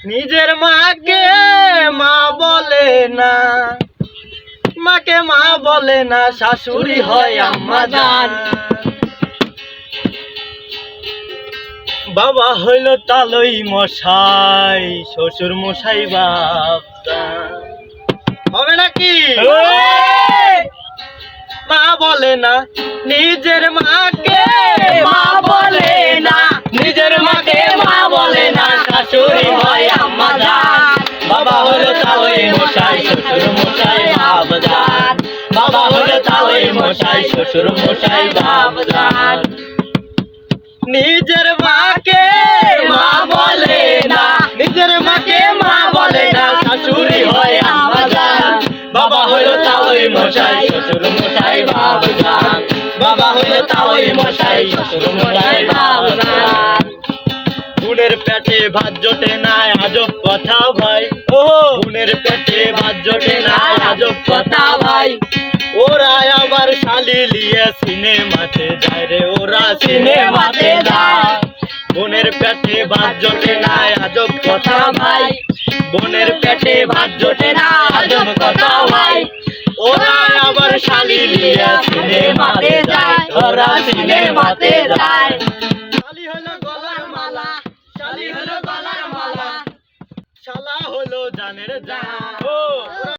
নিজের মাকে মা বলে না, মাকে মা বলে না, শাশুড়ি হয় আম্মা জান। বাবা হইল তালই মশাই, শ্বশুর মশাই বাপদা। হবে নাকি? মা বলে না, নিজের মাকে মা বলে না, নিজের মাকে মা বলে না, শাশুড়ি হয় আম্মা জান। বাবা হলো তালই মশাই, শ্বশুর মশাই বাপদান। বাবা হলো তালই মশাই, শ্বশুর মশাই বাপদান। নিজের মাকে মা বলে না, নিজের মাকে মা বলে না, শাশুড়ি হয় আম্মা জান। বাবা হলো তালই মশাই, শ্বশুর মশাই বাপদান। বাবা হলো তালই মশাই, শ্বশুর মশাই বাপদান। বোনের পেটে ভাত জোটে না, আজব কথা ভাই। ও বোনের পেটে ভাত জোটে না, আজব কথা ভাই। ওরা আবার শালি লিয়ে সিনেমাতে যায় রে, ওরা সিনেমাতে যায়। বোনের পেটে ভাত জোটে না, আজব কথা ভাই। বোনের পেটে ভাত জোটে না, আজব কথা ভাই। ওরা আবার শালি লিয়ে সিনেমাতে যায়, ওরা সিনেমাতে যায়।